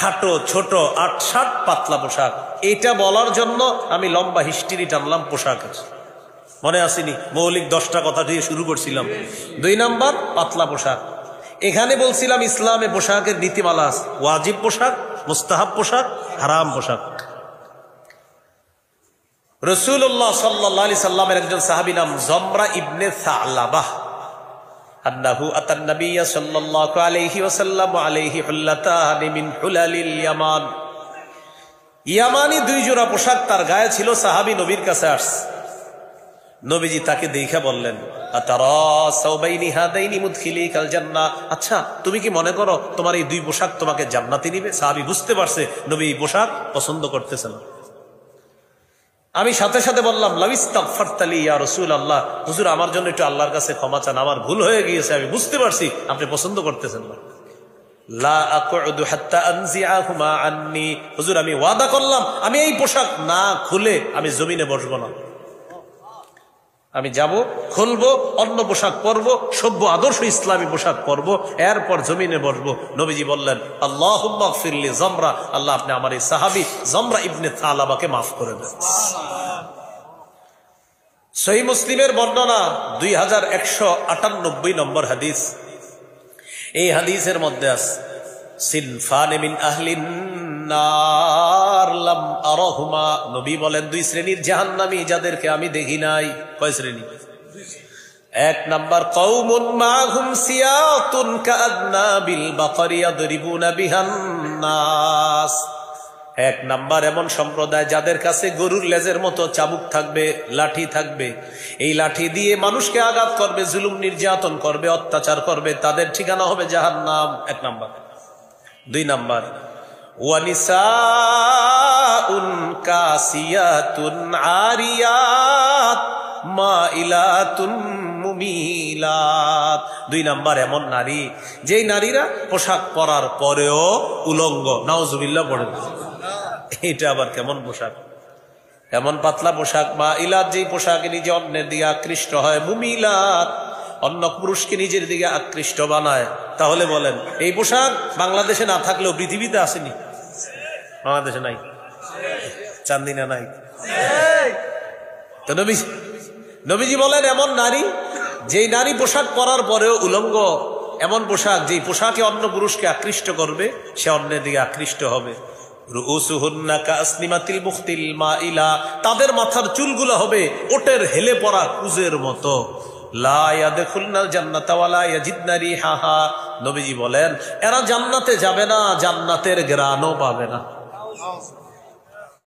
খাটো ছোট ৮-৭ পাতলা পোশাক। এটা বলার জন্য আমি লম্বা হিস্ট্রি টানলাম পোশাকের, মনে আসেনি? মৌলিক 10টা কথা দিয়ে শুরু করছিলাম। 2 নাম্বার পাতলা পোশাক। এখানে বলছিলাম ইসলামে পোশাকের নীতিমালা আছে, ওয়াজিব পোশাক, মুস্তাহাব পোশাক, হারাম পোশাক। রাসূলুল্লাহ সাল্লাল্লাহু আলাইহি সাল্লামের একজন সাহাবী নাম জমরা ইবনে সালাবাহ, আন্নাহু আতান নবিয়্য সাল্লাল্লাহু আলাইহি ওয়াসাল্লাম আলাইহি হুল্লাতান মিন হুলালিল ইয়ামান। ইয়ামানি 2 জোড়া পোশাক তার গায়ে ছিল। সাহাবী নবীর কাছে আসছে, নবীজি তাকে দেখে বললেন, আতারা সাওবাইনি হাদাইনি মুদখিলিকাল জান্নাহ, আচ্ছা তুমি কি মনে করো তোমার এই 2 পোশাক তোমাকে জান্নাতে নিবে? সাহাবী বুঝতে পারছে নবী এই পোশাক পছন্দ করতেছেন। আমি সাথে সাথে বললাম, লাবিস্তাগফারতালি ইয়া রাসূলুল্লাহ, হুজুর আমার জন্য একটু আল্লাহর কাছে ক্ষমা চান, আমার ভুল হয়ে গিয়েছে, আমি বুঝতে পারছি আপনি পছন্দ করতেছেন না। লা আকুদু হাত্তা আনজিআহুমা আন্নি, হুজুর আমি ওয়াদা করলাম আমি এই পোশাক না খুলে আমি জমিনে বসবো না। আমি যাব, খুলবো, অন্য পোশাক পরবো, সভ্য আদর্শ ইসলামী পোশাক পরবো, এরপর জমিনে বসবো। নবীজি বললেন, আল্লাহুম্মা গফিরলি জমরা, আল্লাহ আপনি আমার এই সাহাবী জমরা ইবনে সালাবাকে মাফ করে দেন। সহিহ মুসলিমের বর্ণনা 2198 নম্বর হাদিস। এই হাদিসের মধ্যে আছে, সিনফানে মিন আহলিন নার লাম আরাহুমা, নবী বলেন 2 শ্রেণীর জাহান্নামী যাদেরকে আমি দেখি নাই। কয় শ্রেণী? 1 নাম্বার, কওমুন মাহুম সিয়াতুন কাআদনাবিল বাকরি ইয়াদরিবুনা বিহান নাস। 1 নাম্বার এমন সম্প্রদায় যাদের কাছে গরুর লেজের মতো চাবুক থাকবে, লাঠি থাকবে, এই লাঠি দিয়ে মানুষকে আঘাত করবে, জুলুম নির্যাতন করবে, অত্যাচার করবে, তাদের ঠিকানা হবে জাহান্নাম। 1 নাম্বার। 2 নাম্বার, ওয়ানিসাউন কাসিয়াতুন আরিয়াত মাইলাতুন মুমিলাত। 2 নাম্বার এমন নারী, যেই নারীরা পোশাক পরার পরেও উলঙ্গ, নাউজুবিল্লাহ পড়েন। এটা আবার কেমন পোশাক? এমন পাতলা পোশাক। মাইলাত, যেই পোশাকে নিজে অন্যের দিকে আকৃষ্ট হয়। মুমিলাত, অন্য পুরুষকে নিজের দিকে আকৃষ্ট বানায়। তাহলে বলেন এই পোশাক বাংলাদেশে না থাকলেও পৃথিবীতে আসেনি? বাংলাদেশে নাই, চান্দিনা নাই। তো নবীজি বলেন এমন নারী, যেই নারী পোশাক পরার পরেও উলঙ্গ, এমন পোশাক যেই পোশাকে অন্য পুরুষকে আকৃষ্ট করবে, সে অন্যের দিকে আকৃষ্ট হবে। রুউসুহুন্না কাসনিমাতিল বুখতিল মাইলা, তাদের মাথার চুলগুলো হবে ওটের হেলে পড়া কুজের মতো। লা ইয়াদখুলনাল জান্নাতা ওয়ালা ইয়াজিদনা রিহাহা, নবীজি বলেন এরা জান্নাতে যাবে না, জান্নাতের ঘ্রাণও পাবে না।